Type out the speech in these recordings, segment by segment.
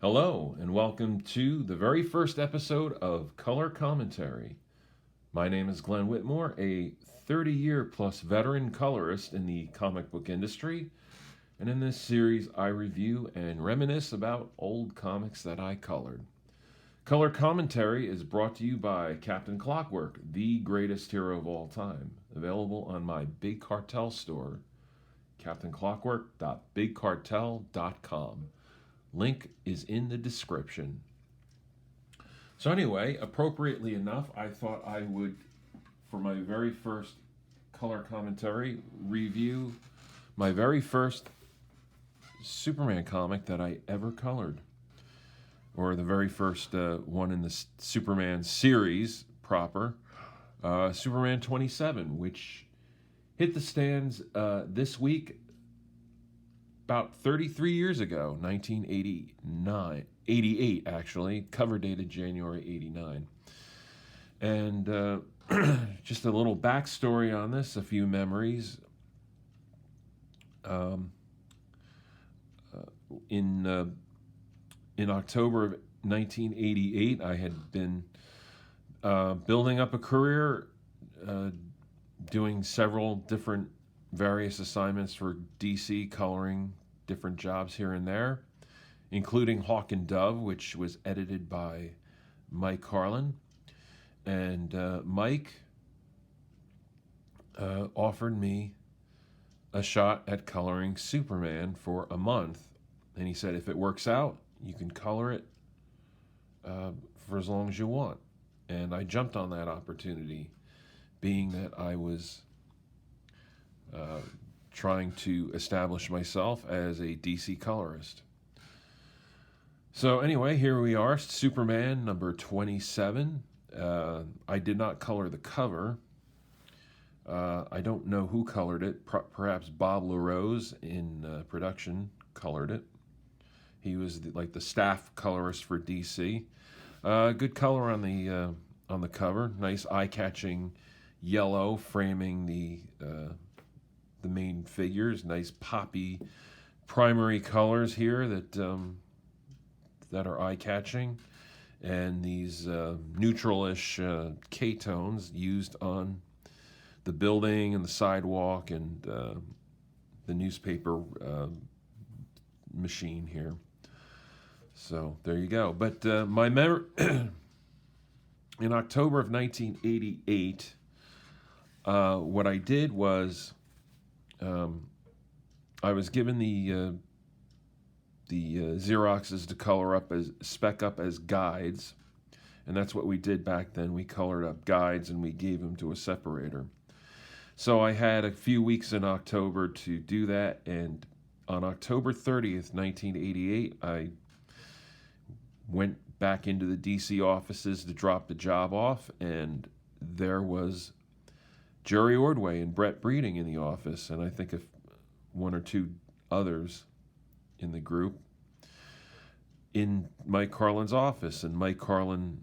Hello, and welcome to the very first episode of Color Commentary. My name is Glenn Whitmore, a 30-year plus veteran colorist in the comic book industry, and in this series I review and reminisce about old comics that I colored. Color Commentary is brought to you by Captain Clockwork, the greatest hero of all time, available on my Big Cartel store, captainclockwork.bigcartel.com. Link is in the description. So anyway, appropriately enough, I thought I would, for my very first color commentary, review my very first Superman comic that I ever colored. Or the very first one in the Superman series proper, Superman 27, which hit the stands this week about 33 years ago, 88 actually, cover dated January 89. And just a little backstory on this, a few memories. In October of 1988, I had been building up a career, doing several different various assignments for DC, coloring different jobs here and there, including Hawk and Dove, which was edited by Mike Carlin. And Mike offered me a shot at coloring Superman for a month. And he said, if it works out, you can color it for as long as you want. And I jumped on that opportunity, being that I was trying to establish myself as a DC colorist. So anyway, here we are, Superman number 27. I did not color the cover. I don't know who colored it. Perhaps Bob LaRose in production colored it. He was like the staff colorist for DC. Good color on the cover. Nice eye-catching yellow framing the main figures. Nice poppy primary colors here that are eye-catching, and these neutral-ish K-tones used on the building and the sidewalk and the newspaper machine here. So there you go. But my in October of 1988, what I did was I was given the Xeroxes to color up as spec up as guides, and that's what we did back then. We colored up guides and we gave them to a separator. So I had a few weeks in October to do that, and on October 30th, 1988, I went back into the DC offices to drop the job off, and there was Jerry Ordway and Brett Breeding in the office, and I think if one or two others in the group in Mike Carlin's office. And Mike Carlin,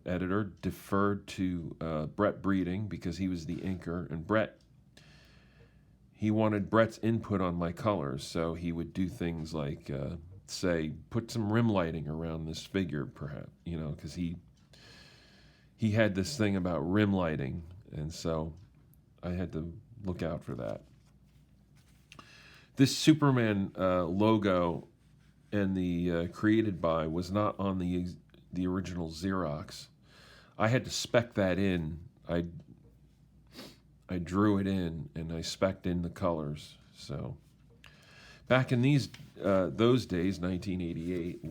editor, deferred to Brett Breeding because he was the inker, and he wanted Brett's input on my colors, so he would do things like say, put some rim lighting around this figure, perhaps, because he had this thing about rim lighting, and so I had to look out for that. This Superman logo and the created by was not on the original Xerox. I had to spec that in. I drew it in and I spec'd in the colors. So back in those days, 1988,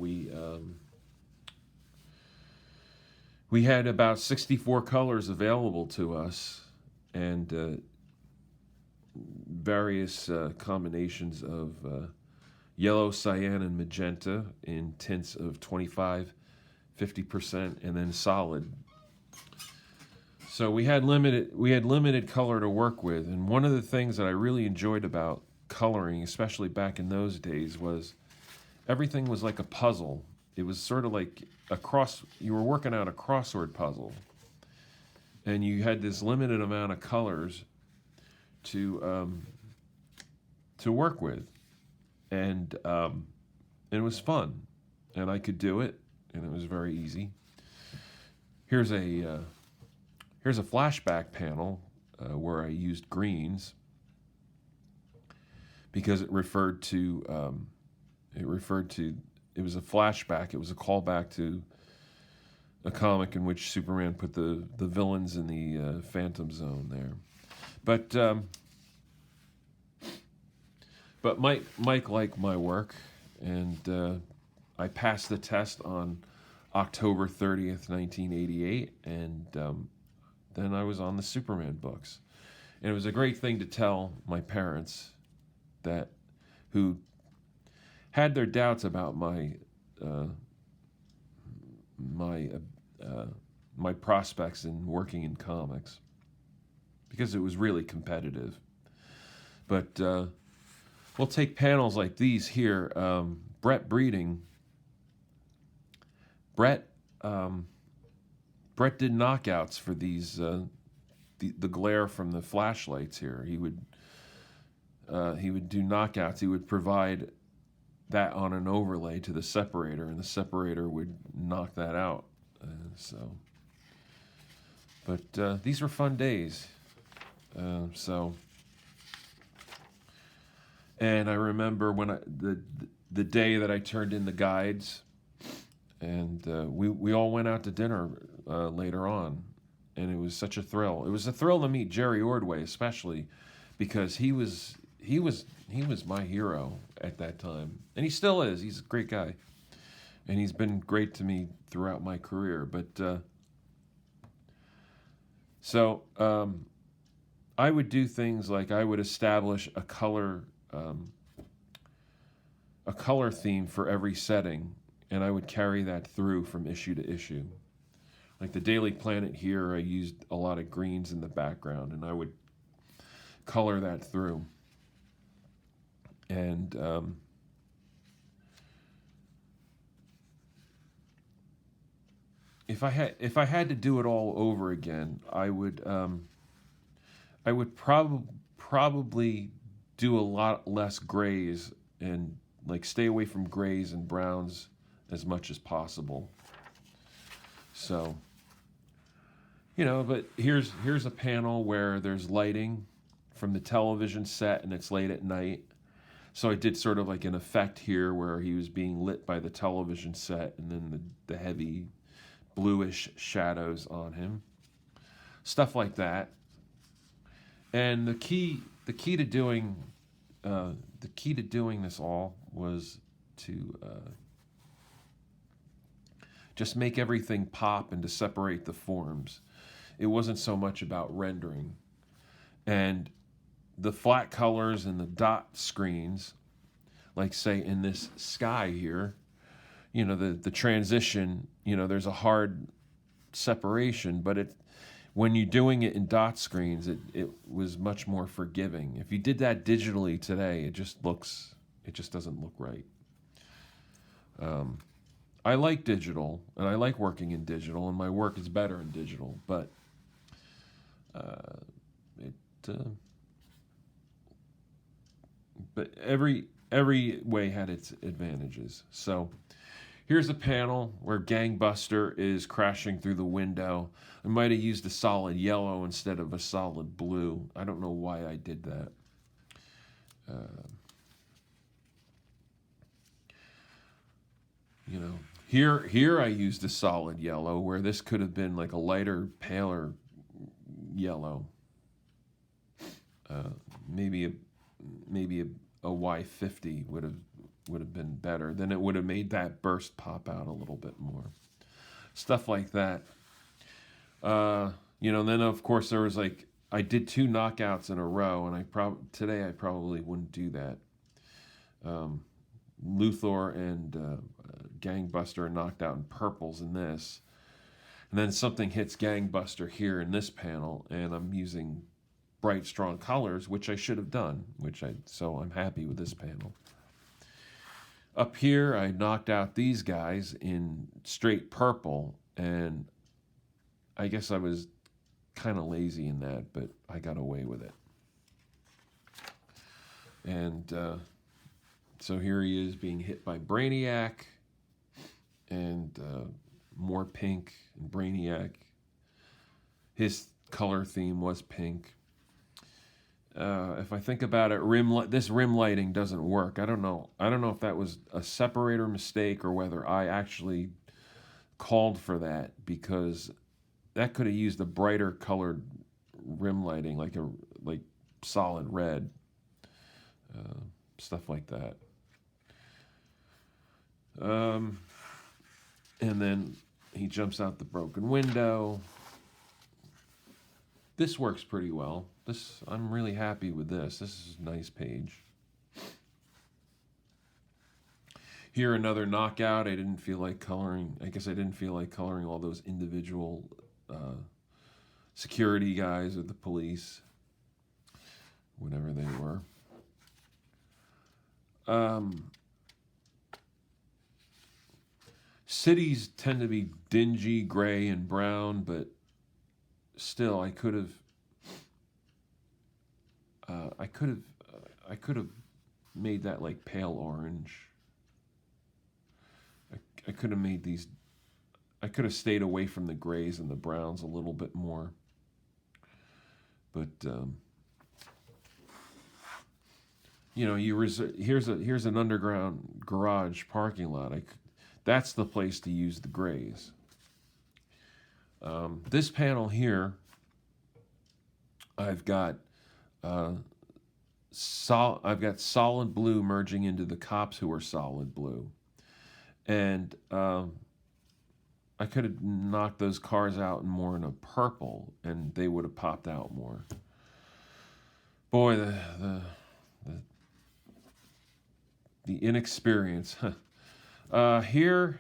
we had about 64 colors available to us, and various combinations of yellow, cyan, and magenta in tints of 25, 50%, and then solid. So we had limited color to work with, and one of the things that I really enjoyed about coloring, especially back in those days, was everything was like a puzzle. It was sort of like you were working out a crossword puzzle, and you had this limited amount of colors to work with, and it was fun. and I could do it, and it was very easy. Here's a flashback panel where I used greens because it referred to it was a flashback. It was a callback to a comic in which Superman put the villains in the Phantom Zone there. But Mike liked my work, and I passed the test on October 30th, 1988, and then I was on the Superman books. And it was a great thing to tell my parents that who had their doubts about my prospects in working in comics because it was really competitive. But we'll take panels like these here. Brett Breeding. Brett did knockouts for these the glare from the flashlights here. He would do knockouts. He would provide that on an overlay to the separator, and the separator would knock that out. But these were fun days. And I remember when the day that I turned in the guides, and we all went out to dinner later on, and it was such a thrill. It was a thrill to meet Jerry Ordway, especially because he was my hero at that time, and he still is. He's a great guy, and he's been great to me throughout my career. But I would do things like I would establish a color theme for every setting, and I would carry that through from issue to issue. Like the Daily Planet here, I used a lot of greens in the background, and I would color that through. And if I had to do it all over again, I would probably do a lot less grays and like stay away from grays and browns as much as possible. So, but here's a panel where there's lighting from the television set and it's late at night. So I did sort of like an effect here where he was being lit by the television set and then the heavy bluish shadows on him. Stuff like that. And the key to doing this all was to just make everything pop and to separate the forms. It wasn't so much about rendering. And the flat colors and the dot screens, like say in this sky here, the transition, there's a hard separation, but when you're doing it in dot screens, it was much more forgiving. If you did that digitally today, it just doesn't look right. I like digital, and I like working in digital, and my work is better in digital, but every way had its advantages. So here's a panel where Gangbuster is crashing through the window. I might have used a solid yellow instead of a solid blue. I don't know why I did that. Here I used a solid yellow where this could have been like a lighter, paler yellow. Maybe a Y50 would have been better. Then it would have made that burst pop out a little bit more. Stuff like that. Then of course there was like I did 2 knockouts in a row, and today I probably wouldn't do that. Luthor and Gangbuster are knocked out in purples in this, and then something hits Gangbuster here in this panel, and I'm using bright, strong colors, which I should have done, so I'm happy with this panel. Up here, I knocked out these guys in straight purple, and I guess I was kind of lazy in that, but I got away with it. And so here he is being hit by Brainiac. and more pink and Brainiac. His color theme was pink. If I think about it, this rim lighting doesn't work. I don't know. I don't know if that was a separator mistake or whether I actually called for that, because that could have used a brighter colored rim lighting, like solid red, stuff like that. And then he jumps out the broken window. This works pretty well. I'm really happy with this. This is a nice page. Here, another knockout. I didn't feel like coloring. I guess I didn't feel like coloring all those individual security guys or the police, whatever they were. Cities tend to be dingy, gray, and brown, but still, I could have made that like pale orange. I could have made these. I could have stayed away from the grays and the browns a little bit more. But here's an underground garage parking lot. That's the place to use the grays. This panel here, I've got solid blue merging into the cops who are solid blue, and I could have knocked those cars out more in a purple, and they would have popped out more. Boy, the inexperience. Here,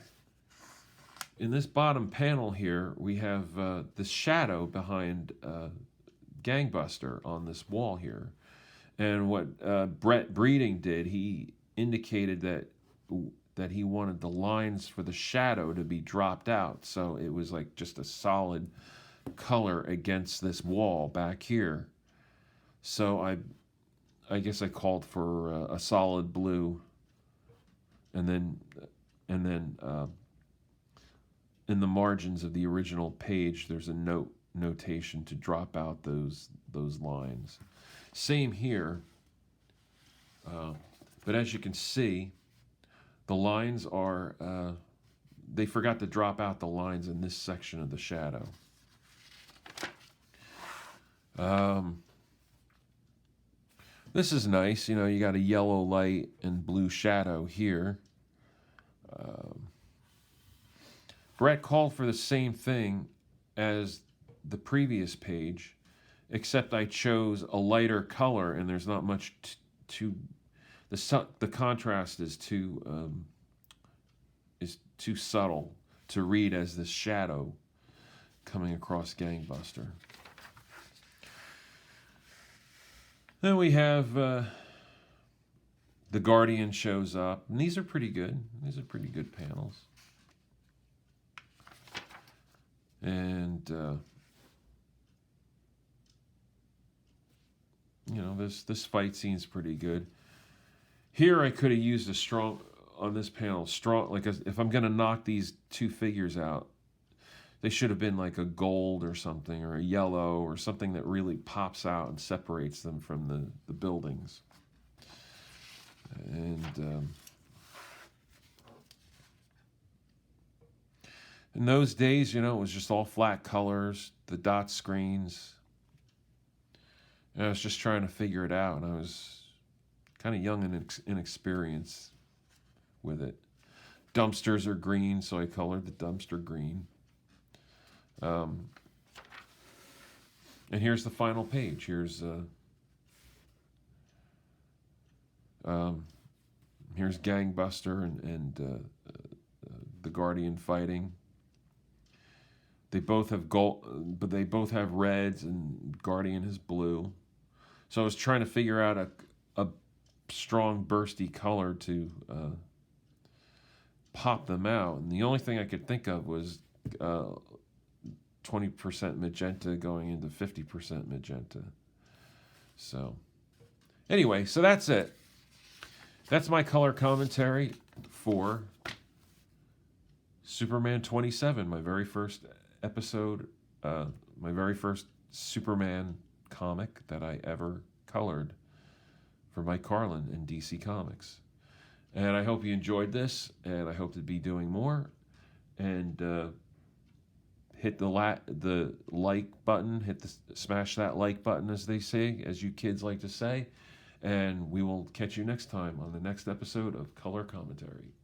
in this bottom panel here, we have the shadow behind Gangbuster on this wall here. And what Brett Breeding did, he indicated that he wanted the lines for the shadow to be dropped out. So it was like just a solid color against this wall back here. So I guess I called for a solid blue, and then in the margins of the original page, there's a notation to drop out those lines. Same here, but as you can see, the lines are, they forgot to drop out the lines in this section of the shadow. This is nice. You got a yellow light and blue shadow here. Brett called for the same thing as the previous page, except I chose a lighter color, and there's not much the contrast is too subtle to read as this shadow coming across Gangbuster. Then we have the Guardian shows up, and these are pretty good. These are pretty good panels. And this fight scene's pretty good. Here I could have used on this panel, if I'm going to knock these two figures out, they should have been like a gold or something, or a yellow, or something that really pops out and separates them from the buildings. And in those days, it was just all flat colors, the dot screens. And I was just trying to figure it out, and I was kind of young and inexperienced with it. Dumpsters are green, so I colored the dumpster green. And here's the final page. Here's Gangbuster and the Guardian fighting. They both have gold, but they both have reds, and Guardian is blue. So I was trying to figure out a strong bursty color to pop them out, and the only thing I could think of was 20% magenta going into 50% magenta. So anyway, so that's it. That's my color commentary for Superman 27, my very first episode, my very first Superman comic that I ever colored for Mike Carlin in DC Comics. And I hope you enjoyed this, and I hope to be doing more. And hit the like button, smash that like button, as they say, as you kids like to say. And we will catch you next time on the next episode of Color Commentary.